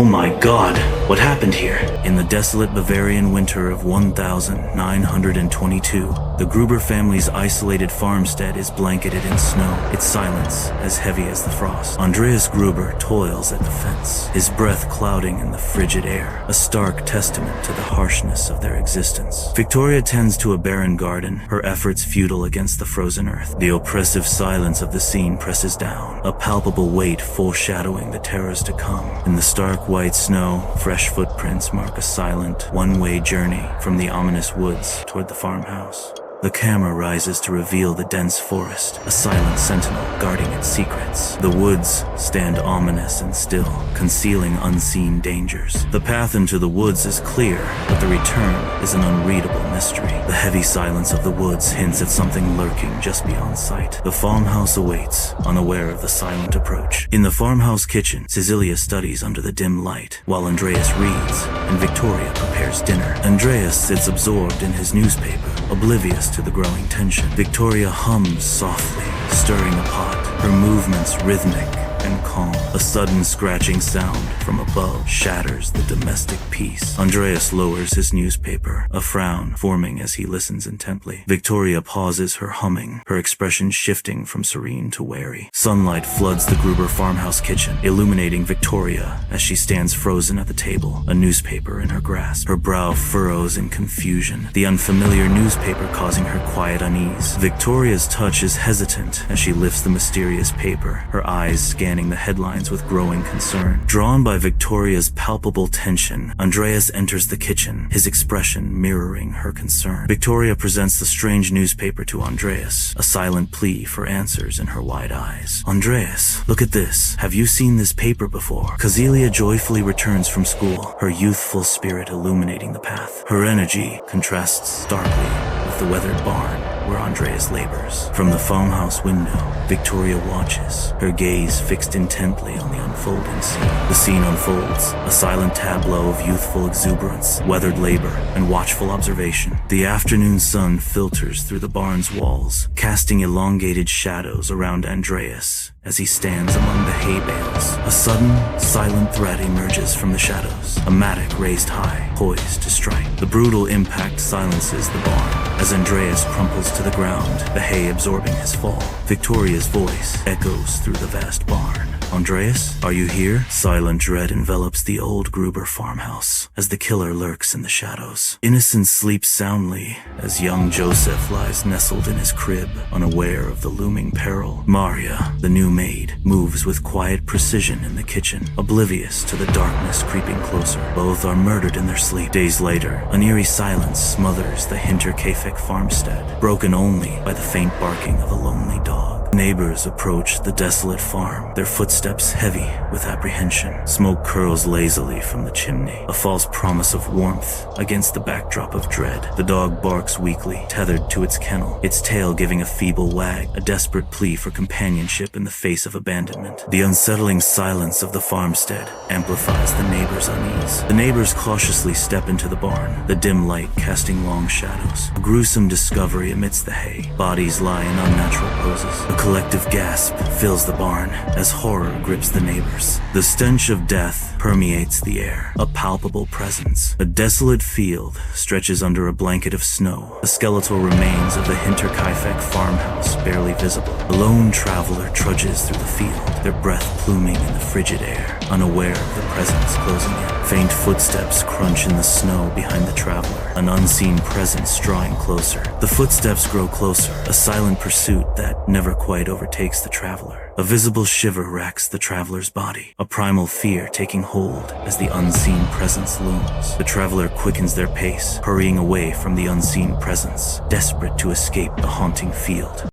Oh my god, what happened here? In the desolate Bavarian winter of 1922, the Gruber family's isolated farmstead is blanketed in snow, its silence as heavy as the frost. Andreas Gruber toils at the fence, his breath clouding in the frigid air, a stark testament to the harshness of their existence. Victoria tends to a barren garden, her efforts futile against the frozen earth. The oppressive silence of the scene presses down, a palpable weight foreshadowing the terrors to come. In the stark white snow, fresh footprints mark a silent, one-way journey from the ominous woods toward the farmhouse. The camera rises to reveal the dense forest, a silent sentinel guarding its secrets. The woods stand ominous and still, concealing unseen dangers. The path into the woods is clear, but the return is an unreadable mystery. The heavy silence of the woods hints at something lurking just beyond sight. The farmhouse awaits, unaware of the silent approach. In the farmhouse kitchen, Cecilia studies under the dim light, while Andreas reads, and Victoria prepares dinner. Andreas sits absorbed in his newspaper, oblivious to the growing tension. Victoria hums softly, stirring the pot, her movements rhythmic and calm. A sudden scratching sound from above shatters the domestic peace. Andreas lowers his newspaper, a frown forming as he listens intently. Victoria pauses her humming, her expression shifting from serene to wary. Sunlight floods the Gruber farmhouse kitchen, illuminating Victoria as she stands frozen at the table, a newspaper in her grasp. Her brow furrows in confusion, the unfamiliar newspaper causing her quiet unease. Victoria's touch is hesitant as she lifts the mysterious paper, her eyes scanning the headlines with growing concern. Drawn by Victoria's palpable tension, Andreas enters the kitchen, his expression mirroring her concern. Victoria presents the strange newspaper to Andreas, a silent plea for answers in her wide eyes. Andreas, look at this. Have you seen this paper before? Cecilia joyfully returns from school, her youthful spirit illuminating the path. Her energy contrasts starkly with the weathered barn where Andreas labors. From the farmhouse window, Victoria watches, her gaze fixed intently on the unfolding scene. The scene unfolds, a silent tableau of youthful exuberance, weathered labor, and watchful observation. The afternoon sun filters through the barn's walls, casting elongated shadows around Andreas as he stands among the hay bales. A sudden, silent threat emerges from the shadows, a mattock raised high, poised to strike. The brutal impact silences the barn as Andreas crumples to the ground, the hay absorbing his fall. Victoria's voice echoes through the vast barn. Andreas, are you here? Silent dread envelops the old Gruber farmhouse as the killer lurks in the shadows. Innocence sleeps soundly as young Joseph lies nestled in his crib, unaware of the looming peril. Maria, the new maid, moves with quiet precision in the kitchen, oblivious to the darkness creeping closer. Both are murdered in their sleep. Days later, an eerie silence smothers the Hinterkaifeck farmstead, broken only by the faint barking of a lonely dog. Neighbors approach the desolate farm, their footsteps heavy with apprehension. Smoke curls lazily from the chimney, a false promise of warmth against the backdrop of dread. The dog barks weakly, tethered to its kennel, its tail giving a feeble wag, a desperate plea for companionship in the face of abandonment. The unsettling silence of the farmstead amplifies the neighbors' unease. The neighbors cautiously step into the barn, the dim light casting long shadows. A gruesome discovery amidst the hay. Bodies lie in unnatural poses. A collective gasp fills the barn as horror grips the neighbors. The stench of death permeates the air, a palpable presence. A desolate field stretches under a blanket of snow, the skeletal remains of the Hinterkaifeck farmhouse barely visible. A lone traveler trudges through the field, their breath pluming in the frigid air, unaware of the presence closing in. Faint footsteps crunch in the snow behind the traveler, an unseen presence drawing closer. The footsteps grow closer, a silent pursuit that never quite overtakes the traveler. A visible shiver racks the traveler's body, a primal fear taking hold as the unseen presence looms. The traveler quickens their pace, hurrying away from the unseen presence, desperate to escape the haunting field.